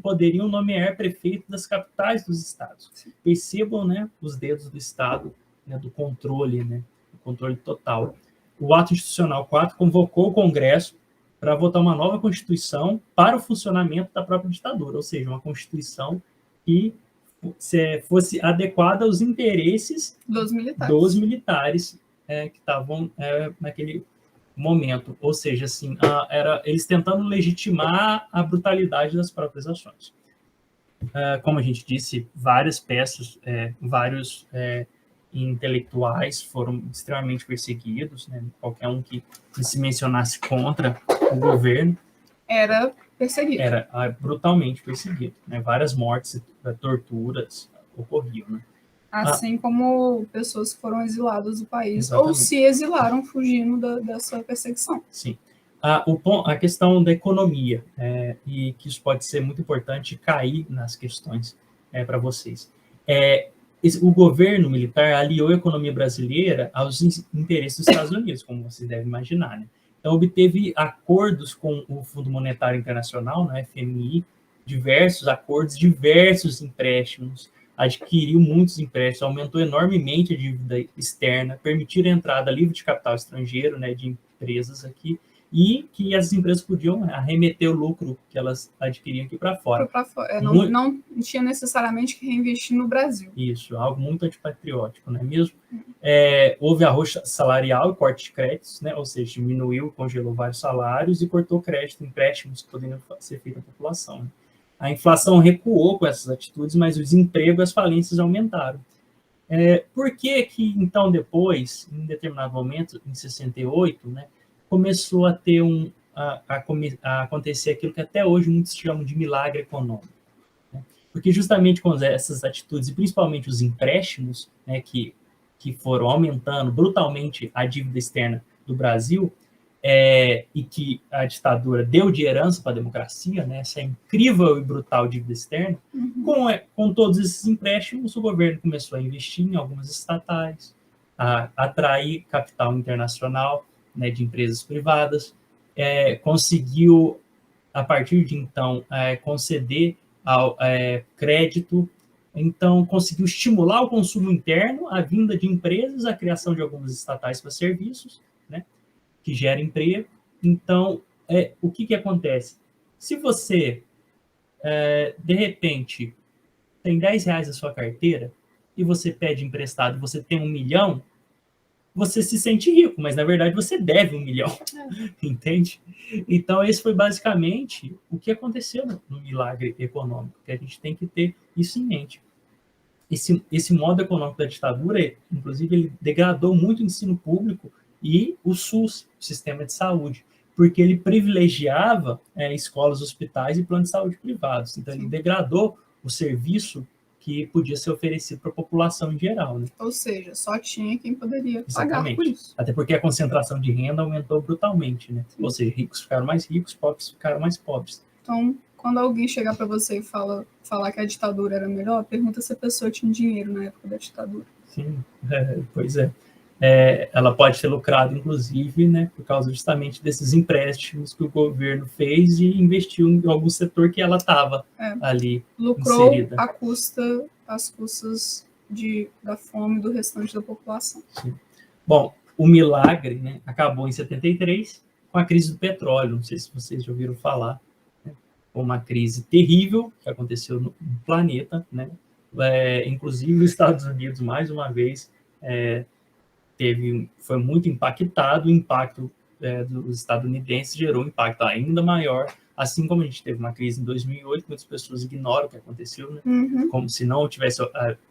poderiam nomear prefeito das capitais dos estados. Percebam, né, os dedos do Estado, né, do controle, né, do controle total. O ato institucional 4 convocou o Congresso para votar uma nova Constituição para o funcionamento da própria ditadura, ou seja, uma Constituição que fosse adequada aos interesses dos militares que estavam naquele momento, ou seja, assim, eles tentando legitimar a brutalidade das próprias ações. Como a gente disse, várias peças, vários intelectuais foram extremamente perseguidos, né? Qualquer um que se mencionasse contra o governo era perseguido. Era brutalmente perseguido, né? Várias mortes, torturas ocorriam, né? Assim como pessoas que foram exiladas do país, exatamente, ou se exilaram fugindo dessa perseguição. Sim. A questão da economia, e que isso pode ser muito importante cair nas questões para vocês. O governo militar aliou a economia brasileira aos interesses dos Estados Unidos, como vocês devem imaginar, né? Então, obteve acordos com o Fundo Monetário Internacional, né, FMI, diversos acordos, diversos empréstimos, adquiriu muitos empréstimos, aumentou enormemente a dívida externa, permitiu a entrada livre de capital estrangeiro, né, de empresas aqui, e que as empresas podiam arremeter o lucro que elas adquiriam aqui para fora. Não tinha necessariamente que reinvestir no Brasil. Isso, algo muito antipatriótico, não é mesmo? Houve arrocho salarial e corte de créditos, né? Ou seja, diminuiu, congelou vários salários e cortou crédito, empréstimos que poderiam ser feitos à população. Né? A inflação recuou com essas atitudes, mas o desemprego e as falências aumentaram. Por que então, depois, em determinado momento, em 68, né, começou a ter a acontecer aquilo que até hoje muitos chamam de milagre econômico, né? Porque justamente com essas atitudes, e principalmente os empréstimos, né, que foram aumentando brutalmente a dívida externa do Brasil, e que a ditadura deu de herança para a democracia, né, essa incrível e brutal dívida externa, com todos esses empréstimos, o governo começou a investir em algumas estatais, a atrair capital internacional, né, de empresas privadas, conseguiu, a partir de então, conceder crédito, então conseguiu estimular o consumo interno, a vinda de empresas, a criação de algumas estatais para serviços, né, que gera emprego. Então, o que acontece? Se você, de repente, tem R$10 na sua carteira e você pede emprestado, você tem 1 milhão, você se sente rico, mas na verdade você deve 1 milhão, entende? Então, esse foi basicamente o que aconteceu no milagre econômico, que a gente tem que ter isso em mente. Esse modo econômico da ditadura, inclusive, ele degradou muito o ensino público e o SUS, o sistema de saúde, porque ele privilegiava escolas, hospitais e planos de saúde privados. Então, ele degradou o serviço que podia ser oferecido para a população em geral, né? Ou seja, só tinha quem poderia pagar por isso. Até porque a concentração de renda aumentou brutalmente, né? Ou seja, ricos ficaram mais ricos, pobres ficaram mais pobres. Então, quando alguém chegar para você e falar que a ditadura era melhor, pergunta se a pessoa tinha dinheiro na época da ditadura. Sim, pois é. Ela pode ter lucrado, inclusive, né, por causa justamente desses empréstimos que o governo fez e investiu em algum setor que ela estava ali lucrou inserida. às custas da fome do restante da população. Sim. Bom, o milagre, né, acabou em 73 com a crise do petróleo. Não sei se vocês já ouviram falar. Né? Uma crise terrível que aconteceu no planeta, né? Inclusive os Estados Unidos, mais uma vez, foi muito impactado. O impacto dos estadunidenses gerou um impacto ainda maior, assim como a gente teve uma crise em 2008, muitas pessoas ignoram o que aconteceu, né? Como se não tivesse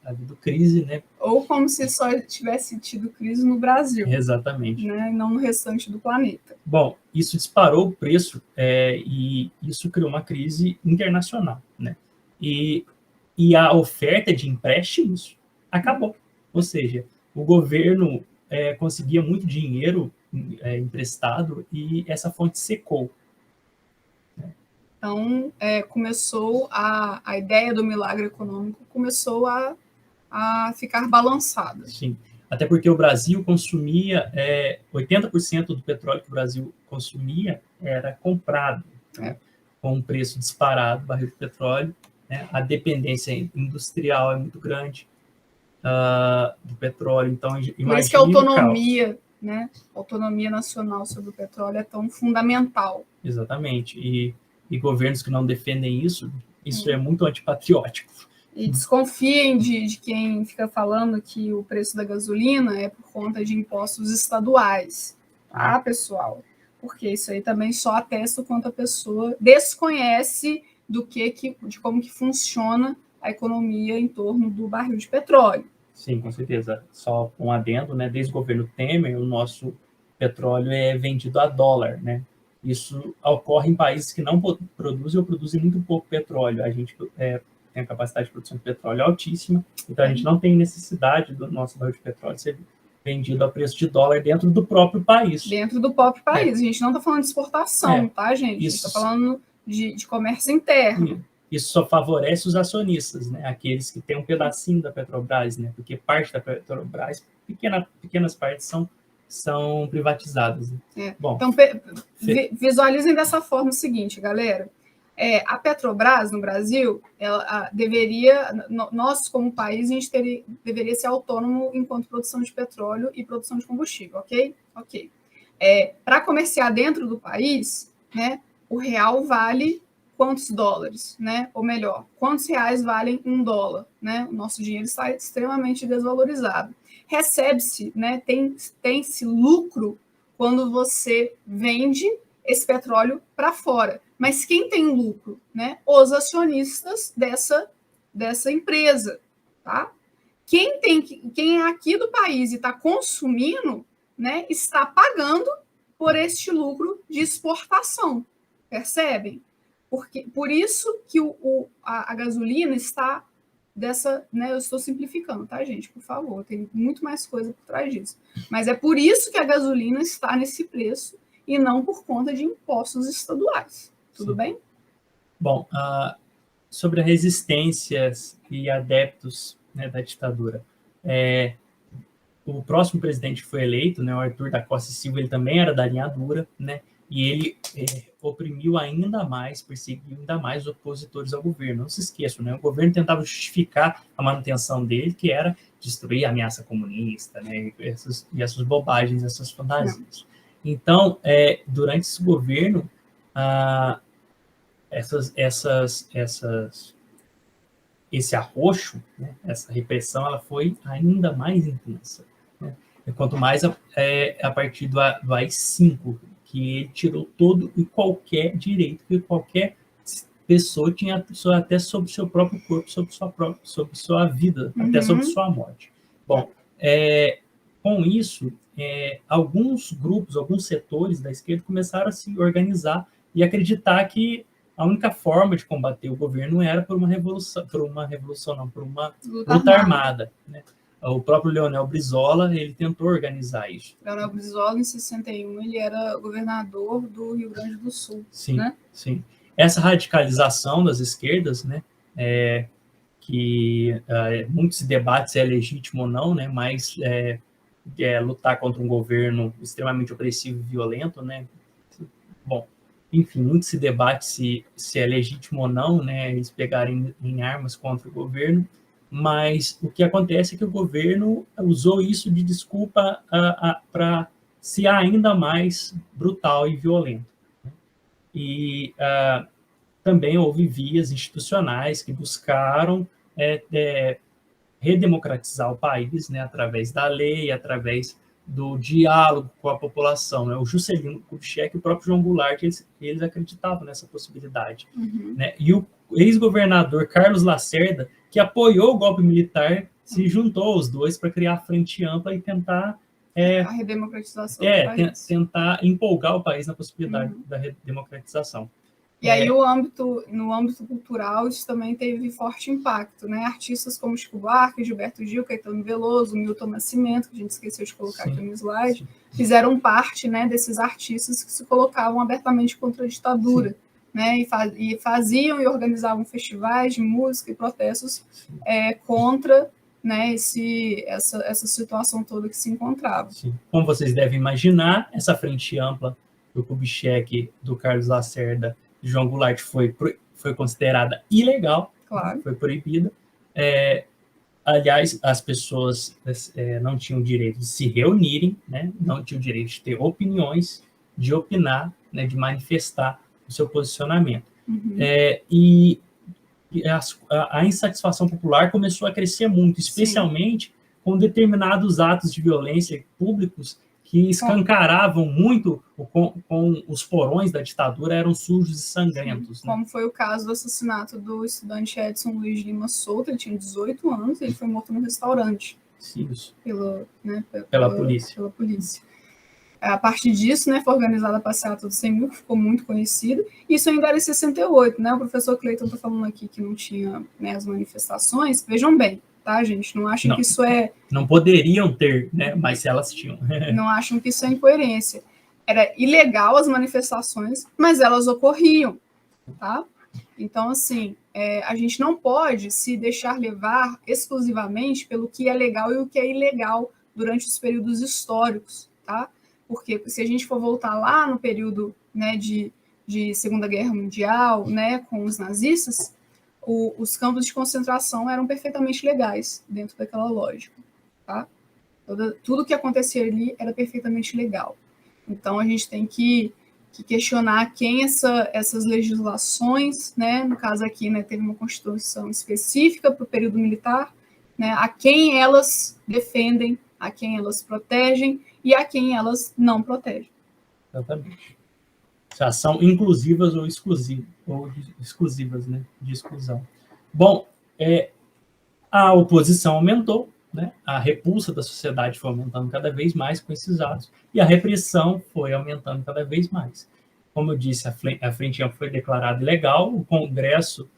havido crise, né? Ou como se só tivesse tido crise no Brasil. Exatamente. Né? E não no restante do planeta. Bom, isso disparou o preço e isso criou uma crise internacional, né? E a oferta de empréstimos acabou. Ou seja, o governo conseguia muito dinheiro emprestado e essa fonte secou. Então, começou a ideia do milagre econômico começou a ficar balançada. Sim, até porque o Brasil consumia 80% do petróleo que o Brasil consumia era comprado, né, com um preço disparado do barril de petróleo. Né, a dependência industrial é muito grande do petróleo, então imagina. Por isso que a autonomia, né, a autonomia nacional sobre o petróleo é tão fundamental. Exatamente, e governos que não defendem isso é muito antipatriótico. E desconfiem de quem fica falando que o preço da gasolina é por conta de impostos estaduais, tá, pessoal? Porque isso aí também só atesta o quanto a pessoa desconhece de como que funciona a economia em torno do barril de petróleo. Sim, com certeza. Só um adendo, né? Desde o governo Temer, o nosso petróleo é vendido a dólar, né? Isso ocorre em países que não produzem ou produzem muito pouco petróleo. A gente tem a capacidade de produção de petróleo altíssima, então a gente não tem necessidade do nosso barril de petróleo ser vendido a preço de dólar dentro do próprio país. Dentro do próprio país. A gente não está falando de exportação, tá, gente? A gente está falando de comércio interno. Isso só favorece os acionistas, né? Aqueles que têm um pedacinho da Petrobras, né? Porque parte da Petrobras, pequenas partes são privatizadas. Né? Bom, então, visualizem dessa forma o seguinte, galera. A Petrobras, no Brasil, ela nós como país, a gente deveria ser autônomo enquanto produção de petróleo e produção de combustível, ok? Ok. Para comerciar dentro do país, né, o real vale quantos dólares, né? Ou melhor, quantos reais valem $1, né? O nosso dinheiro está extremamente desvalorizado. Recebe-se, né? Tem-se lucro quando você vende esse petróleo para fora. Mas quem tem lucro? Né? Os acionistas dessa empresa. Tá? Quem é aqui do país e está consumindo, né, está pagando por este lucro de exportação. Percebem? Por isso que a gasolina está dessa, né, eu estou simplificando, tá, gente? Por favor, tem muito mais coisa por trás disso. Mas é por isso que a gasolina está nesse preço e não por conta de impostos estaduais. Tudo Sim. bem? Bom, sobre resistências e adeptos, né, da ditadura. O próximo presidente que foi eleito, né, o Arthur da Costa e Silva, ele também era da linha dura, né, e ele oprimiu ainda mais, perseguiu ainda mais os opositores ao governo. Não se esqueçam, né, o governo tentava justificar a manutenção dele, que era destruir a ameaça comunista, né, e essas bobagens, essas fantasias. Então, durante esse governo, esse arroxo, né, essa repressão, ela foi ainda mais intensa, né? Quanto mais a partir do AI-5, que ele tirou todo e qualquer direito que qualquer pessoa tinha, até sobre o seu próprio corpo, sobre sua vida, até sobre sua morte. Bom, com isso, alguns grupos, alguns setores da esquerda começaram a se organizar e acreditar que a única forma de combater o governo era por uma luta armada, né? O próprio Leonel Brizola, ele tentou organizar isso. Leonel Brizola, em 61, ele era governador do Rio Grande do Sul. Sim, né? Sim. Essa radicalização das esquerdas, né, que muitos debates se é legítimo ou não, né, mas lutar contra um governo extremamente opressivo e violento, né? Bom, enfim, muito se debate se é legítimo ou não, né, eles pegarem em armas contra o governo, mas o que acontece é que o governo usou isso de desculpa para ser ainda mais brutal e violento. E também houve vias institucionais que buscaram redemocratizar o país, né, através da lei, através do diálogo com a população, né? O Juscelino Kubitschek e o próprio João Goulart, eles acreditavam nessa possibilidade. Né? E o ex-governador Carlos Lacerda, que apoiou o golpe militar, se juntou aos dois para criar a Frente Ampla e tentar a redemocratização do país. Tentar empolgar o país na possibilidade da redemocratização. E aí, no âmbito cultural, isso também teve forte impacto, né? Artistas como Chico Buarque, Gilberto Gil, Caetano Veloso, Milton Nascimento, que a gente esqueceu de colocar aqui no slide, fizeram parte, né, desses artistas que se colocavam abertamente contra a ditadura, né? E faziam e organizavam festivais de música e protestos contra, né, essa situação toda que se encontrava. Sim. Como vocês devem imaginar, essa frente ampla do Kubitschek, do Carlos Lacerda, de João Goulart foi considerada ilegal, claro. Foi proibida. Aliás, as pessoas não tinham o direito de se reunirem, né? Não tinham o direito de ter opiniões, de opinar, né? De manifestar o seu posicionamento. E a insatisfação popular começou a crescer muito, especialmente com determinados atos de violência públicos que escancaravam muito com os porões da ditadura, eram sujos e sangrentos. Como foi o caso do assassinato do estudante Edson Luiz Lima Souto, ele tinha 18 anos, ele foi morto num restaurante. Isso. Pela polícia. A partir disso, né, foi organizada a passeata do 100 mil, que ficou muito conhecida. Isso ainda era em 68, né? O professor Cleiton está falando aqui que não tinha, né, as manifestações. Vejam bem, tá, gente? Não achem que isso não poderiam ter, né? Mas elas tinham. Não acham que isso é incoerência. Era ilegal as manifestações, mas elas ocorriam, tá? Então, assim, a gente não pode se deixar levar exclusivamente pelo que é legal e o que é ilegal durante os períodos históricos, tá? Porque se a gente for voltar lá no período, né, de Segunda Guerra Mundial, né, com os nazistas, os campos de concentração eram perfeitamente legais dentro daquela lógica, tá? Tudo que acontecia ali era perfeitamente legal. Então, a gente tem que questionar quem essas legislações, né, no caso aqui, né, teve uma Constituição específica para o período militar, né, a quem elas defendem, a quem elas protegem e a quem elas não protegem. Exatamente. Já são inclusivas ou exclusivas, né, de exclusão. Bom, a oposição aumentou, né, a repulsa da sociedade foi aumentando cada vez mais com esses atos, e a repressão foi aumentando cada vez mais. Como eu disse, a Frente Ampla foi declarada ilegal, o Congresso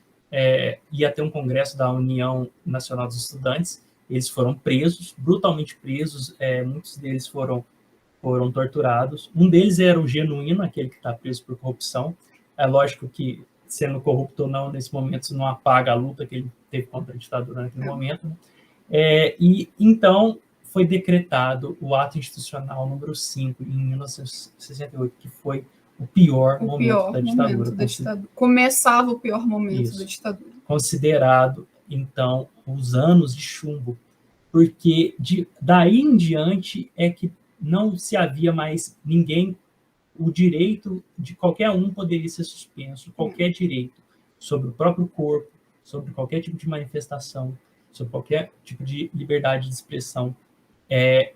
ia ter um congresso da União Nacional dos Estudantes, eles foram presos, brutalmente presos, muitos deles foram foram torturados. Um deles era o Genuíno, aquele que está preso por corrupção. É lógico que, sendo corrupto ou não, nesse momento, isso não apaga a luta que ele teve contra a ditadura naquele momento. Né? E então foi decretado o ato institucional número 5, em 1968, que foi o pior momento da ditadura. Começava o pior momento da ditadura. Considerado, então, os anos de chumbo, porque daí em diante é que não se havia mais ninguém, o direito de qualquer um poderia ser suspenso, qualquer direito sobre o próprio corpo, sobre qualquer tipo de manifestação, sobre qualquer tipo de liberdade de expressão.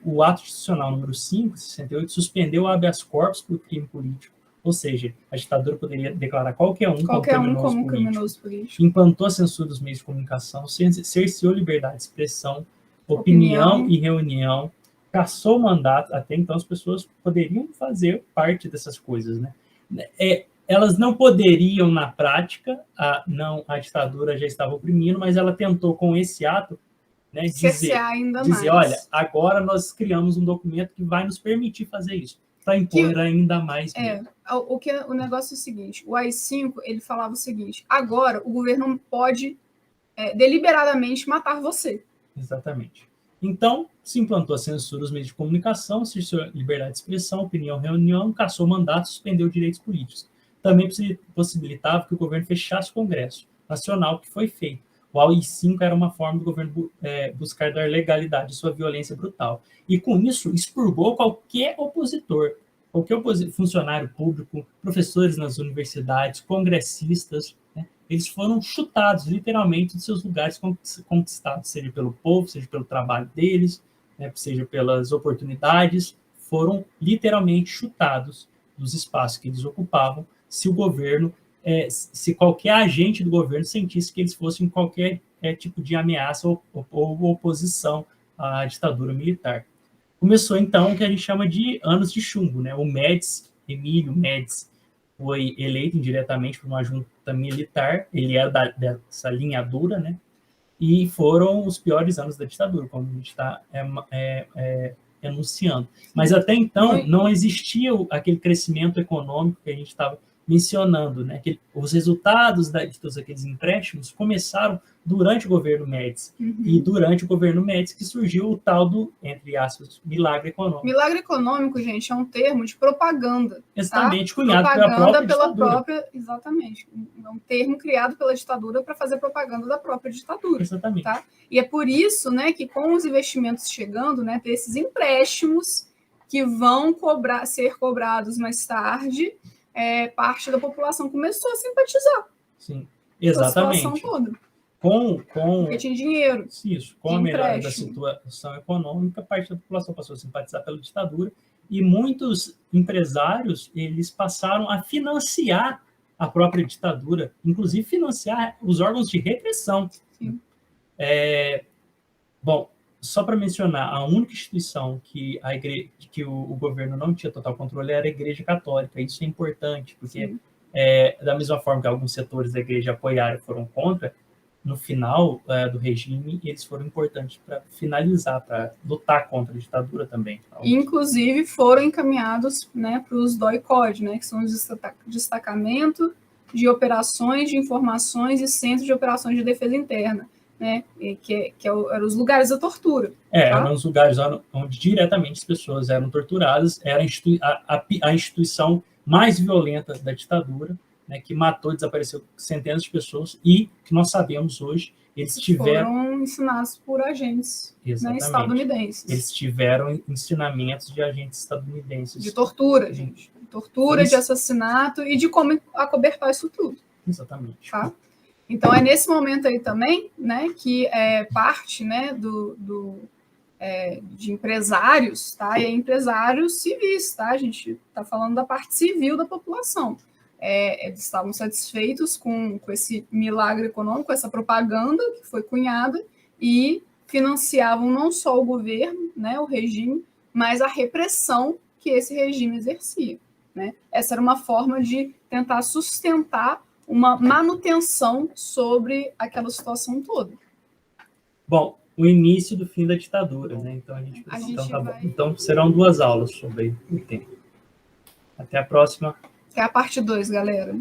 O ato institucional número 5, 68, suspendeu o habeas corpus por crime político, ou seja, a ditadura poderia declarar qualquer um como criminoso político, implantou a censura dos meios de comunicação, cerceou liberdade de expressão, opinião e reunião, cassou mandato. Até então as pessoas poderiam fazer parte dessas coisas, né? Elas não poderiam na prática, a ditadura já estava oprimindo, mas ela tentou com esse ato, né, dizer, olha, agora nós criamos um documento que vai nos permitir fazer isso, para impor ainda mais medo. O negócio é o seguinte, o AI-5, ele falava o seguinte, agora o governo pode deliberadamente matar você. Exatamente. Então, se implantou a censura dos meios de comunicação, cerceou a liberdade de expressão, opinião, reunião, cassou mandato, suspendeu direitos políticos. Também possibilitava que o governo fechasse o Congresso Nacional, que foi feito. O AI-5 era uma forma do governo buscar dar legalidade à sua violência brutal. E, com isso, expurgou qualquer opositor, qualquer funcionário público, professores nas universidades, congressistas, né? Eles foram chutados, literalmente, dos seus lugares conquistados, seja pelo povo, seja pelo trabalho deles, né? Seja pelas oportunidades, foram literalmente chutados dos espaços que eles ocupavam, se o governo, se qualquer agente do governo sentisse que eles fossem qualquer tipo de ameaça ou oposição à ditadura militar. Começou, então, o que a gente chama de anos de chumbo, né? O Médici, Emílio Médici, foi eleito indiretamente por uma junta militar, ele era dessa linha dura, né? E foram os piores anos da ditadura, como a gente está enunciando. Mas até então não existia aquele crescimento econômico que a gente estava mencionando, né? Os resultados de todos aqueles empréstimos começaram durante o governo Médici. E durante o governo Médici que surgiu o tal do, entre aspas, milagre econômico. Milagre econômico, gente, é um termo de propaganda. Exatamente, tá? Cunhado pela própria exatamente. É um termo criado pela ditadura para fazer propaganda da própria ditadura. Exatamente. Tá? E é por isso, né, que com os investimentos chegando, né, ter esses empréstimos que vão ser cobrados mais tarde, parte da população começou a simpatizar. Sim, exatamente. Com a situação toda. Porque tinha dinheiro. Isso, com a melhora da situação econômica, parte da população passou a simpatizar pela ditadura e muitos empresários, eles passaram a financiar a própria ditadura, inclusive financiar os órgãos de repressão. Sim. Bom, só para mencionar, a única instituição que o governo não tinha total controle era a Igreja Católica. Isso é importante, porque da mesma forma que alguns setores da igreja apoiaram e foram contra, no final do regime, eles foram importantes para finalizar, para lutar contra a ditadura também. Inclusive, foram encaminhados, né, para os DOI-CODE, né, que são os destacamento de operações de informações e centros de operações de defesa interna, né, que eram os lugares da tortura. Tá? Eram os lugares onde diretamente as pessoas eram torturadas, era a instituição mais violenta da ditadura, né, que matou, desapareceu centenas de pessoas e que nós sabemos hoje, eles foram ensinados por agentes, né, estadunidenses. Eles tiveram ensinamentos de agentes estadunidenses. De tortura, gente. Tortura, de assassinato e de como acobertar isso tudo. Exatamente. Tá? Então, é nesse momento aí também, né, que parte, né, de empresários, tá? E empresários civis, tá? A gente está falando da parte civil da população. Eles estavam satisfeitos com esse milagre econômico, com essa propaganda que foi cunhada, e financiavam não só o governo, né, o regime, mas a repressão que esse regime exercia. Né? Essa era uma forma de tentar sustentar uma manutenção sobre aquela situação toda. Bom, o início do fim da ditadura, né? Então então serão 2 aulas sobre o tema. Até a próxima. Até a parte 2, galera.